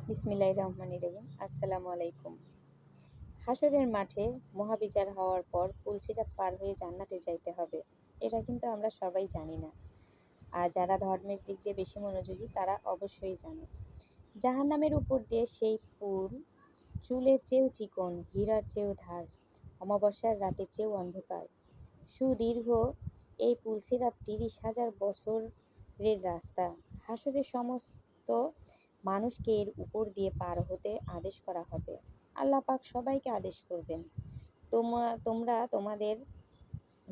বিসমিল্লাহির রহমানির রহিম। আসসালামু আলাইকুম। হাশরের মাঠে মহাবিচার হওয়ার পর পুলসিরাত পার হয়ে জান্নাতে যাইতে হবে, এটা কিন্তু আমরা সবাই জানি না। আর যারা ধর্মের দিক দিয়ে বেশি মনোযোগী তারা অবশ্যই জানে। জাহান্নামের উপর দিয়ে সেই পুল চুলের চেয়েও চিকন, হীরার চেয়েও ধার, অমাবস্যার রাতের চেয়েও অন্ধকার। সুদীর্ঘ এই পুলসিরাত 30,000 বছরের রাস্তা। হাশরের সমস্ত মানুষকে এর উপর দিয়ে পার হতে আদেশ করা হবে। আল্লাহ পাক সবাইকে আদেশ করবেন, তোমরা তোমাদের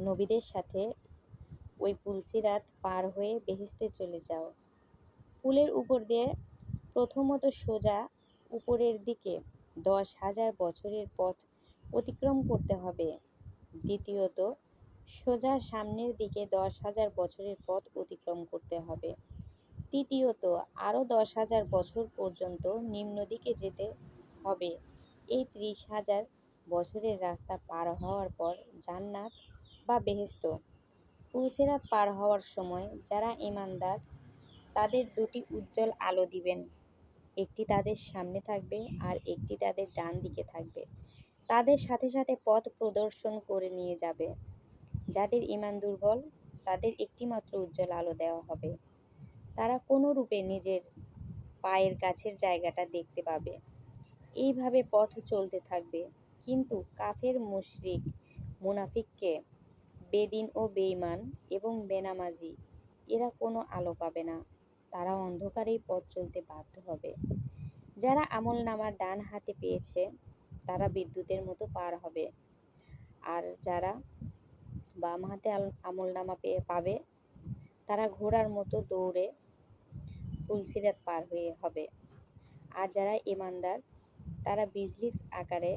নবীদের সাথে ওই পুলসিরাত পার হয়ে বেহেশতে চলে যাও। পুলের উপর দিয়ে প্রথমত সোজা উপরের দিকে 10,000 বছরের পথ অতিক্রম করতে হবে। দ্বিতীয়ত সোজা সামনের দিকে 10,000 বছরের পথ অতিক্রম করতে হবে। তৃতীয়ত আরও 10,000 বছর পর্যন্ত নিম্ন দিকে যেতে হবে। এই 30,000 বছরের রাস্তা পার হওয়ার পর জান্নাত বা বেহেশত। পুলসিরাত পার হওয়ার সময় যারা ঈমানদার তাদের দুটি উজ্জ্বল আলো দিবেন, একটি তাদের সামনে থাকবে আর একটি তাদের ডান দিকে থাকবে। তাদের সাথে সাথে পথ প্রদর্শন করে নিয়ে যাবে। যাদের ঈমান দুর্বল তাদের একটিমাত্র উজ্জ্বল আলো দেওয়া হবে। তারা কোনো রূপে নিজের পায়ের কাছের জায়গাটা দেখতে পাবে। এইভাবে পথ চলতে থাকবে। কিন্তু কাফের, মুশরিক, মুনাফিককে, বেদিন ও বেঈমান এবং বেনামাজি এরা কোনো আলো পাবে না। তারা অন্ধকারেই পথ চলতে বাধ্য হবে। যারা আমলনামা ডান হাতে পেয়েছে তারা বিদ্যুতের মতো পার হবে, আর যারা বাম হাতে আমলনামা পাবে তারা ঘোড়ার মতো দৌড়ে পুলসিরাত পার হয়ে হবে। আর যারা ঈমানদার তারা বিজলির আকারে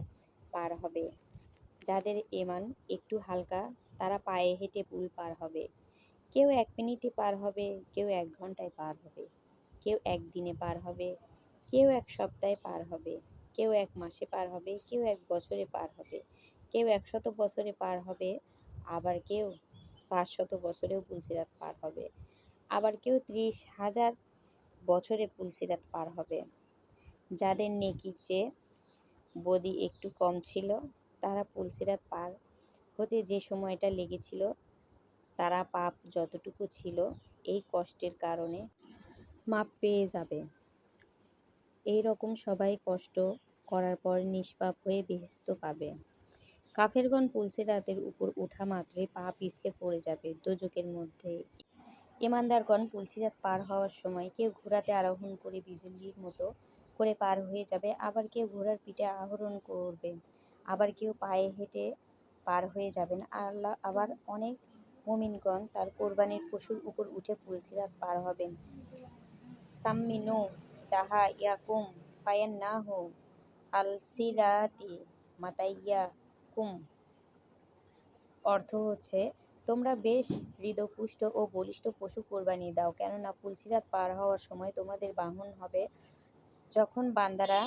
পার হবে। যাদের ঈমান একটু হালকা তারা পায়ে হেঁটে পুল পার হবে। কেউ 1 মিনিটে পার হবে, কেউ 1 ঘন্টায় পার হবে, কেউ 1 দিনে পার হবে, কেউ 1 সপ্তাহে পার হবে, কেউ 1 মাসে পার হবে, কেউ 1 বছরে পার হবে, কেউ 100 বছরে পার হবে, আবার কেউ 500 বছরেও পুলসিরাত পার হবে, আবার কেউ 30,000 বছরে পুলসিরাত পার হবে। যাদের নেকির চেয়ে বদি একটু কম ছিল তারা পুলসিরাত পার হতে যে সময়টা লেগেছিল তারা পাপ যতটুকু ছিল এই কষ্টের কারণে মাপ পেয়ে যাবে। এই রকম সবাই কষ্ট করার পর নিষ্পাপ হয়ে বেহেশত পাবে। কাফেরগণ পুলসিরাতের উপর ওঠা মাত্রই পা পিছলে পড়ে যাবে দোজখের মধ্যে। ঈমানদারগণ পুলসিরাত পার হওয়ার সময় কেউ ঘোড়াতে আরোহণ করে বিজলির মতো করে পার হয়ে যাবে, আবার কেউ ঘোড়ার পিঠে আরোহণ করবে, আবার কেউ পায়ে হেঁটে পার হয়ে যাবেন। আবার অনেক মুমিনগণ তার কোরবানির পশুর উপর উঠে পুলসিরাত পার হবেন। সাম্মিনু তাহাইয়াকুম ফায়ান্নাহু আল-সিরাতি মাতাইয়াকুম। অর্থ হচ্ছে, তোমরা বেশ হৃদপুষ্ট ও বলিষ্ঠ পশু কোরবানি দাও, কেননা পুলসিরাত পার হওয়ার সময় তোমাদের বাহন হবে। যখন বান্দারা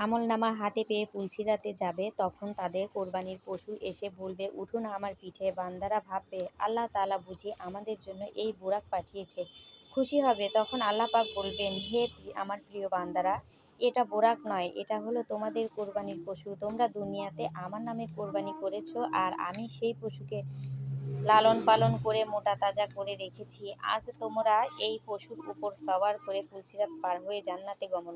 আমলনামা হাতে পেয়ে পুলসিরাতে যাবে তখন তাদের কোরবানির পশু এসে বলবে, উঠুন আমার পিঠে। বান্দারা ভাববে, আল্লাহ তাআলা বুঝি আমাদের জন্য এই বুরাক পাঠিয়েছে, খুশি হবে। তখন আল্লাহ পাক বলবেন, হে আমার প্রিয় বান্দারা, এটা বোরাক নয়, এটা হলো তোমাদের কোরবানির পশু। তোমরা দুনিয়াতে আমার নামে কোরবানি করেছো আর আমি সেই পশুকে লালন পালন করে মোটা তাজা করে রেখেছি। আজ তোমরা এই পশুর উপর সওয়ার করে পুলসিরাত পার হয়ে জান্নাতে গমন